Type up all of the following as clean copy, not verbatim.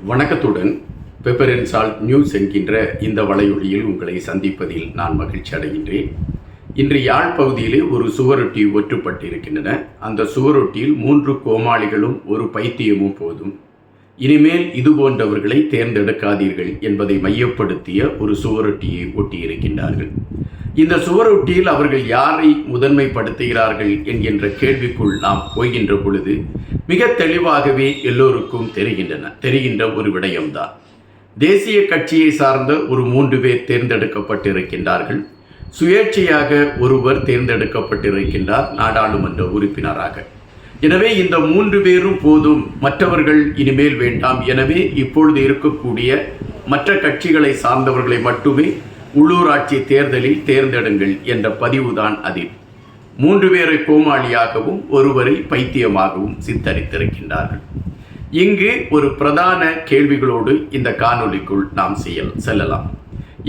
வணக்கத்துடன் pepper and salt news என்கின்ற இந்த வலையொலியில் உங்களை சந்திப்பதில் நான் மகிழ்ச்சி அடைகின்றேன். இன்று யாழ் பகுதியிலே ஒரு சுவரொட்டி ஒற்றப்பட்டிருக்கின்றன. அந்த சுவரொட்டியில் 3 கோமாளிகளும் ஒரு பைத்தியமும் போதும், இனிமேல் இது போன்றவர்களை தேர்ந்தெடுக்காதீர்கள் என்பதை மையப்படுத்திய ஒரு சுவரொட்டியை ஒட்டியிருக்கின்றார்கள். இந்த சுவரொட்டியில் அவர்கள் யாரை முதன்மைப்படுத்துகிறார்கள் என்கின்ற கேள்விக்குள் நாம் போகின்ற பொழுது மிக தெளிவாகவே எல்லோருக்கும் தெரிகின்ற ஒரு விடயம்தான். தேசிய கட்சியை சார்ந்த ஒரு 3 பேர் தேர்ந்தெடுக்கப்பட்டிருக்கின்றார்கள். சுயேட்சையாக ஒருவர் தேர்ந்தெடுக்கப்பட்டிருக்கின்றார் நாடாளுமன்ற உறுப்பினராக. எனவே இந்த 3 பேரும் போதும், மற்றவர்கள் இனிமேல் வேண்டாம். எனவே இப்பொழுது இருக்கக்கூடிய மற்ற கட்சிகளை சார்ந்தவர்களை மட்டுமே உள்ளூராட்சி தேர்தலில் தேர்ந்தெடுங்கள் என்ற பதிவுதான் அதில். 3 பேரை கோமாளியாகவும் ஒருவரை பைத்தியமாகவும் சித்தரித்திருக்கின்றார்கள். இங்கு ஒரு பிரதான கேள்விகளோடு இந்த காணொளிக்குள் நாம் செல்லலாம்.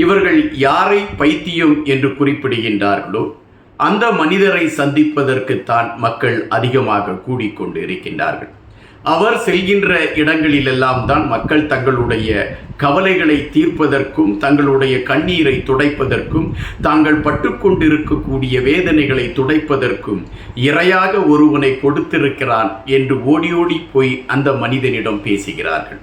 இவர்கள் யாரை பைத்தியம் என்று குறிப்பிடுகின்றார்களோ அந்த மனிதரை சந்திப்பதற்குத்தான் மக்கள் அதிகமாக கூடிக்கொண்டு இருக்கின்றார்கள். அவர் செல்கின்ற இடங்களிலெல்லாம் தான் மக்கள் தங்களுடைய கவலைகளை தீர்ப்பதற்கும் தங்களுடைய கண்ணீரை துடைப்பதற்கும் தாங்கள் பட்டுக்கொண்டிருக்கக்கூடிய வேதனைகளை துடைப்பதற்கும் இறையாக ஒருவனை கொடுத்திருக்கிறான் என்று ஓடி ஓடி போய் அந்த மனிதனிடம் பேசுகிறார்கள்.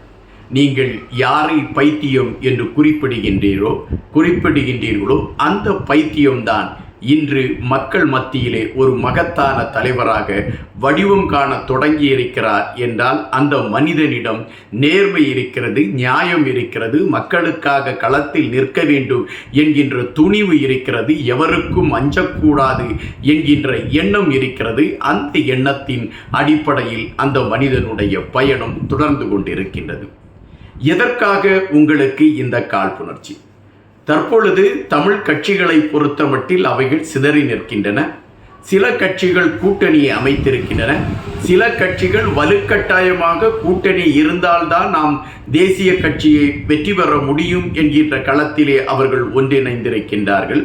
நீங்கள் யாரை பைத்தியம் என்று குறிப்பிடுகின்றீர்களோ அந்த பைத்தியம்தான் இன்று மக்கள் மத்தியிலே ஒரு மகத்தான தலைவராக வடிவம் காண தொடங்கி இருக்கிறார் என்றால் அந்த மனிதனிடம் நேர்மை இருக்கிறது, நியாயம் இருக்கிறது, மக்களுக்காக களத்தில் நிற்க வேண்டும் என்கின்ற துணிவு இருக்கிறது, எவருக்கும் அஞ்சக்கூடாது என்கின்ற எண்ணம் இருக்கிறது. அந்த எண்ணத்தின் அடிப்படையில் அந்த மனிதனுடைய பயணம் தொடர்ந்து கொண்டிருக்கின்றது. எதற்காக உங்களுக்கு இந்த காழ்ப்புணர்ச்சி? தற்பொழுது தமிழ் கட்சிகளை பொறுத்தமட்டில் அவைகள் சிதறி நிற்கின்றன. சில கட்சிகள் கூட்டணியை அமைத்திருக்கின்றன. சில கட்சிகள் வலுக்கட்டாயமாக கூட்டணி இருந்தால்தான் நாம் தேசிய கட்சியை வெற்றி பெற முடியும் என்கின்ற களத்திலே அவர்கள் ஒன்றிணைந்திருக்கின்றார்கள்.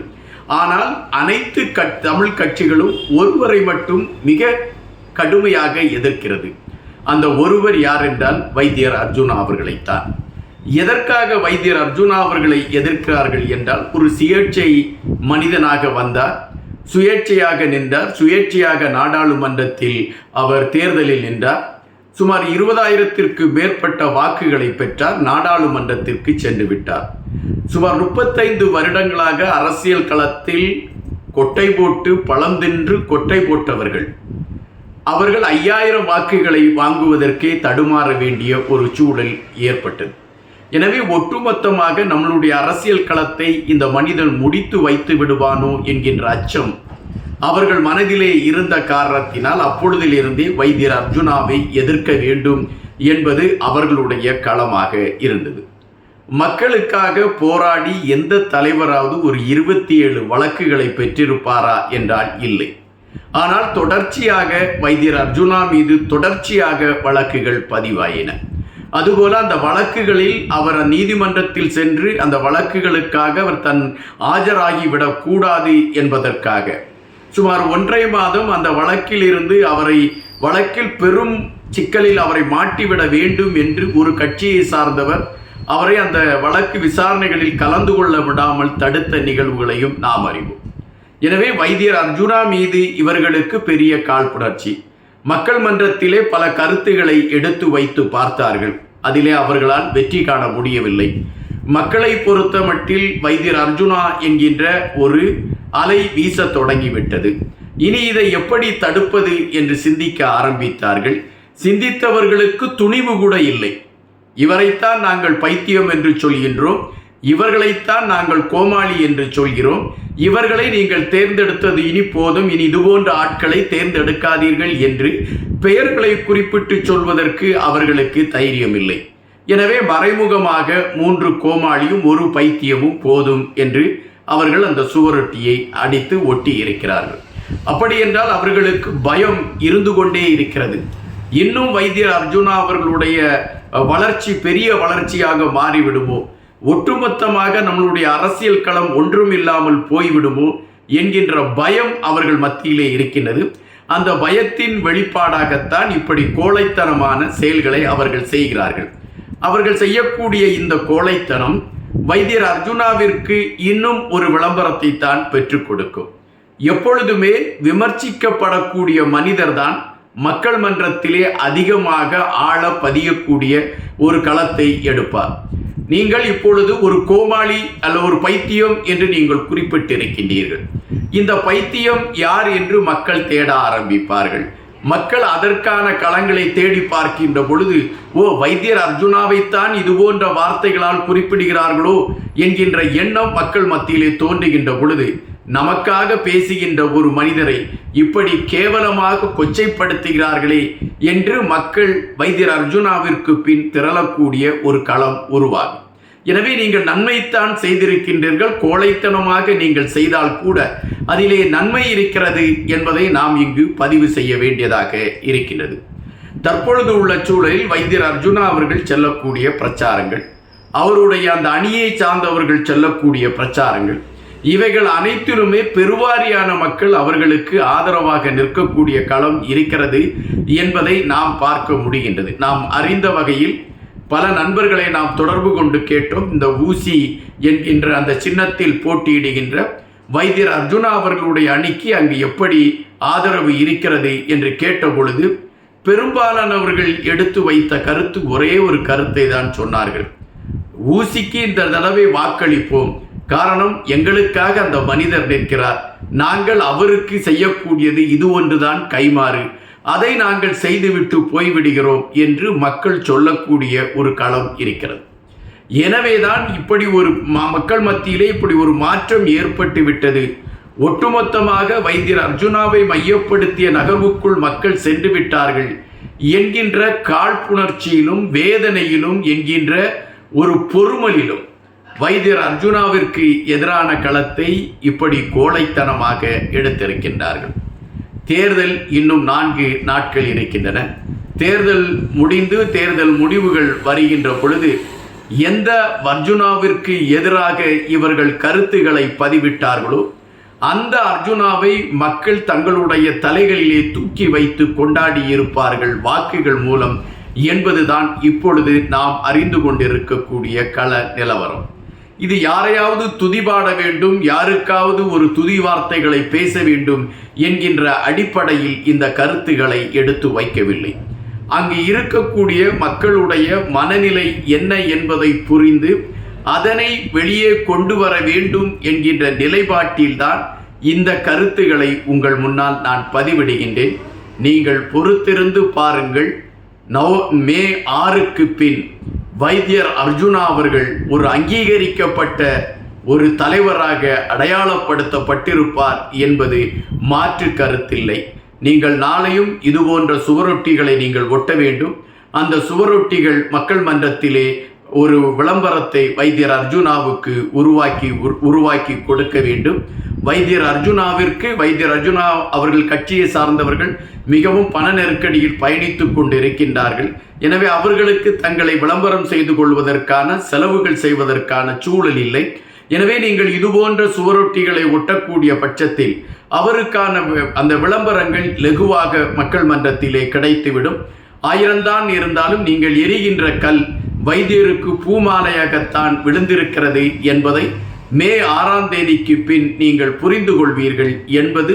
ஆனால் அனைத்து தமிழ் கட்சிகளும் ஒருவரை மட்டும் மிக கடுமையாக எதிர்க்கிறது. அந்த ஒருவர் யார் என்றால் வைத்தியர் அர்ஜுனா அவர்களைத்தான். எதற்காக வைத்தியர் அர்ஜுனா அவர்களை எதிர்க்கிறார்கள் என்றால், ஒரு சுயேட்சை மனிதனாக வந்தார், சுயேட்சையாக நின்றார், சுயேட்சையாக நாடாளுமன்றத்தில் அவர் தேர்தலில் நின்றார். சுமார் 20,000ற்கு மேற்பட்ட வாக்குகளை பெற்றார். நாடாளுமன்றத்திற்கு சென்று விட்டார். சுமார் 35 வருடங்களாக அரசியல் களத்தில் கொட்டை போட்டு பழம் தின்று கொட்டை போட்டவர்கள் அவர்கள் 5000 வாக்குகளை வாங்குவதற்கே தடுமாற வேண்டிய ஒரு சூழல் ஏற்பட்டது. எனவே ஒட்டுமொத்தமாக நம்மளுடைய அரசியல் களத்தை இந்த மனிதன் முடித்து வைத்து விடுவானோ என்கின்ற அச்சம் அவர்கள் மனதிலே இருந்த காரணத்தினால் அப்பொழுதிலிருந்தே வைத்தியர் அர்ஜுனாவை எதிர்க்க வேண்டும் என்பது அவர்களுடைய களமாக இருந்தது. மக்களுக்காக போராடி எந்த தலைவராவது ஒரு 27 வழக்குகளை பெற்றிருப்பாரா என்றால் இல்லை. ஆனால் தொடர்ச்சியாக வைத்தியர் அர்ஜுனா மீது தொடர்ச்சியாக வழக்குகள் பதிவாயின. அதுபோல அந்த வழக்குகளில் அவர் நீதிமன்றத்தில் சென்று அந்த வழக்குகளுக்காக அவர் ஆஜராகிவிடக் கூடாது என்பதற்காக சுமார் 1.5 மாதம் அந்த வழக்கில் இருந்து வழக்கில் பெரும் சிக்கலில் அவரை மாட்டிவிட வேண்டும் என்று ஒரு கட்சியை சார்ந்தவர் அவரை அந்த வழக்கு விசாரணைகளில் கலந்து கொள்ள விடாமல் தடுத்த நிகழ்வுகளையும் நாம் அறிவோம். எனவே வைத்தியர் அர்ஜுனா மீது இவர்களுக்கு பெரிய காழ்ப்புணர்ச்சி. மக்கள் மன்றத்திலே பல கருத்துக்களை எடுத்து வைத்து பார்த்தார்கள். அதிலே அவர்களால் வெற்றி காண முடியவில்லை. மக்களை பொறுத்த மட்டில் வைத்தியர் அர்ஜுனா என்கின்ற ஒரு அலை வீச தொடங்கிவிட்டது. இனி இதை எப்படி தடுப்பது என்று சிந்திக்க ஆரம்பித்தார்கள். சிந்தித்தவர்களுக்கு துணிவு கூட இல்லை. இவரைத்தான் நாங்கள் பைத்தியம் என்று சொல்கின்றோம், இவர்களைத்தான் நாங்கள் கோமாளி என்று சொல்கிறோம், இவர்களை நீங்கள் தேர்ந்தெடுத்தது இனி போதும், இனி இதுபோன்ற ஆட்களை தேர்ந்தெடுக்காதீர்கள் என்று பெயர்களை குறிப்பிட்டு சொல்வதற்கு அவர்களுக்கு தைரியம் இல்லை. எனவே மறைமுகமாக 3 கோமாளியும் ஒரு பைத்தியமும் போதும் என்று அவர்கள் அந்த சுவரொட்டியை அடித்து ஒட்டி இருக்கிறார்கள். அப்படி என்றால் அவர்களுக்கு பயம் இருந்து கொண்டே இருக்கிறது. இன்னும் வைத்தியர் அர்ஜுனா அவர்களுடைய வளர்ச்சி பெரிய வளர்ச்சியாக மாறிவிடுமோ, ஒட்டுமொத்தமாக நம்மளுடைய அரசியல் களம் ஒன்றும் இல்லாமல் போய்விடுமோ என்கின்ற பயம் அவர்கள் மத்தியிலே இருக்கின்றது. அந்த பயத்தின் வெளிப்பாடாகத்தான் இப்படி கோழைத்தனமான செயல்களை அவர்கள் செய்கிறார்கள். அவர்கள் செய்யக்கூடிய இந்த கோழைத்தனம் வைத்தியர் அர்ஜுனாவிற்கு இன்னும் ஒரு விளம்பரத்தை தான் பெற்றுக் கொடுக்கும். எப்பொழுதுமே விமர்சிக்கப்படக்கூடிய மனிதர்தான் மக்கள் மன்றத்திலே அதிகமாக ஆழ பதியக்கூடிய ஒரு களத்தை எடுப்பார். நீங்கள் இப்பொழுது ஒரு கோமாளி அல்ல ஒரு பைத்தியம் என்று நீங்கள் குறிப்பிட்டிருக்கின்றீர்கள். இந்த பைத்தியம் யார் என்று மக்கள் தேட ஆரம்பிப்பார்கள். மக்கள் அதற்கான களங்களை தேடி பார்க்கின்ற பொழுது, ஓ, வைத்தியர் அர்ஜுனாவைத்தான் இது போன்ற வார்த்தைகளால் குறிப்பிடுகிறார்களோ என்கின்ற எண்ணம் மக்கள் மத்தியிலே தோன்றுகின்ற பொழுது, நமக்காக பேசுகின்ற ஒரு மனிதரை இப்படி கேவலமாக கொச்சைப்படுத்துகிறார்களே என்று மக்கள் வைத்தியர் அர்ஜுனாவிற்கு பின் திரளக்கூடிய ஒரு களம் உருவாகும். எனவே நீங்கள் நன்மைத்தான் செய்திருக்கின்றீர்கள், கோழைத்தனமாக நீங்கள் செய்தால் கூட அதிலே நன்மை இருக்கிறது என்பதை நாம் இங்கு பதிவு செய்ய வேண்டியதாக இருக்கின்றது. தற்பொழுது உள்ள சூழலில் வைத்தியர் அர்ஜுனா அவர்கள் செல்லக்கூடிய பிரச்சாரங்கள், அவருடைய அந்த அணியை சார்ந்தவர்கள் செல்லக்கூடிய பிரச்சாரங்கள், இவைகள் அனைத்திலுமே பெருவாரியான மக்கள் அவர்களுக்கு ஆதரவாக நிற்கக்கூடிய களம் இருக்கிறது என்பதை நாம் பார்க்க முடிகின்றது. நாம் அறிந்த வகையில் பல நண்பர்களை நாம் தொடர்பு கொண்டு கேட்டோம். இந்த ஊசி என்கின்ற அந்த சின்னத்தில் போட்டியிடுகின்ற வைத்தியர் அர்ஜுனா அவர்களுடைய அணிக்கு அங்கு எப்படி ஆதரவு இருக்கிறது என்று கேட்ட பொழுது பெரும்பாலானவர்கள் எடுத்து வைத்த கருத்து ஒரே ஒரு கருத்தை தான் சொன்னார்கள். ஊசிக்கு இந்த தடவை வாக்களிப்போம், காரணம் எங்களுக்காக அந்த மனிதர் நிற்கிறார், நாங்கள் அவருக்கு செய்யக்கூடியது இது ஒன்றுதான் கைமாறு, அதை நாங்கள் செய்துவிட்டு போய்விடுகிறோம் என்று மக்கள் சொல்லக்கூடிய ஒரு களம் இருக்கிறது. எனவேதான் இப்படி ஒரு மக்கள் மத்தியிலே இப்படி ஒரு மாற்றம் ஏற்பட்டு விட்டது. ஒட்டுமொத்தமாக வைத்தியர் அர்ஜுனாவை மையப்படுத்திய நகர்வுக்குள் மக்கள் சென்று விட்டார்கள் என்கின்ற காழ்ப்புணர்ச்சியிலும் வேதனையிலும் என்கின்ற ஒரு பொறுமலிலும் வைத்தியர் அர்ஜுனாவிற்கு எதிரான களத்தை இப்படி கோழைத்தனமாக எடுத்திருக்கின்றார்கள். தேர்தல் இன்னும் 4 நாட்கள் இருக்கின்றன. தேர்தல் முடிந்து தேர்தல் முடிவுகள் வருகின்ற பொழுது எந்த அர்ஜுனாவிற்கு எதிராக இவர்கள் கருத்துக்களை பதிவிட்டார்களோ அந்த அர்ஜுனாவை மக்கள் தங்களுடைய தலைகளிலே தூக்கி வைத்து கொண்டாடி இருப்பார்கள் வாக்குகள் மூலம் என்பதுதான் இப்பொழுது நாம் அறிந்து கொண்டிருக்கக்கூடிய கள நிலவரம். இது யாரையாவது துதிபாட வேண்டும், யாருக்காவது ஒரு துதி வார்த்தைகளை பேச வேண்டும் என்கின்ற அடிப்படையில் இந்த கருத்துக்களை எடுத்து வைக்கவில்லை. அங்கு இருக்கக்கூடிய மக்களுடைய மனநிலை என்ன என்பதை புரிந்து அதனை வெளியே கொண்டு வர வேண்டும் என்கின்ற நிலைப்பாட்டில்தான் இந்த கருத்துக்களை உங்கள் முன்னால் நான் பதிவிடுகின்றேன். நீங்கள் பொறுத்திருந்து பாருங்கள். மே 6க்கு பின் வைத்தியர் அர்ஜுனா அவர்கள் ஒரு அங்கீகரிக்கப்பட்ட ஒரு தலைவராக அடையாளப்படுத்தப்பட்டிருப்பார் என்பது மாற்று கருத்தில்லை. நீங்கள் நாளையும் இது போன்ற சுவரொட்டிகளை நீங்கள் ஒட்ட வேண்டும். அந்த சுவரொட்டிகள் மக்கள் மன்றத்திலே ஒரு விளம்பரத்தை வைத்தியர் அர்ஜுனாவுக்கு உருவாக்கி கொடுக்க வேண்டும். வைத்தியர் அர்ஜுனா அவர்கள் கட்சியை சார்ந்தவர்கள் மிகவும் பண நெருக்கடியில் பயணித்துக் கொண்டிருக்கின்றார்கள். எனவே அவர்களுக்கு தங்களை விளம்பரம் செய்து கொள்வதற்கான செலவுகள் செய்வதற்கான சூழல் இல்லை. எனவே நீங்கள் இதுபோன்ற சுவரொட்டிகளை ஒட்டக்கூடிய பட்சத்தில் அவருக்கான அந்த விளம்பரங்கள் லகுவாக மக்கள் மன்றத்திலே கிடைத்துவிடும். 1000 தான் இருந்தாலும் நீங்கள் எரிகின்ற கல் வைத்தியருக்கு பூமாலையாகத்தான் விழுந்திருக்கிறது என்பதை மே 6ஆம் தேதிக்கு பின் நீங்கள் புரிந்து கொள்வீர்கள் என்பது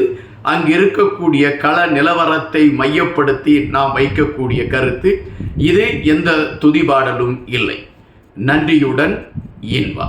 அங்கு இருக்கக்கூடிய கள நிலவரத்தை மையப்படுத்தி நாம் வைக்கக்கூடிய கருத்து. இது எந்த துதிபாடலும் இல்லை. நன்றியுடன் இன்பா.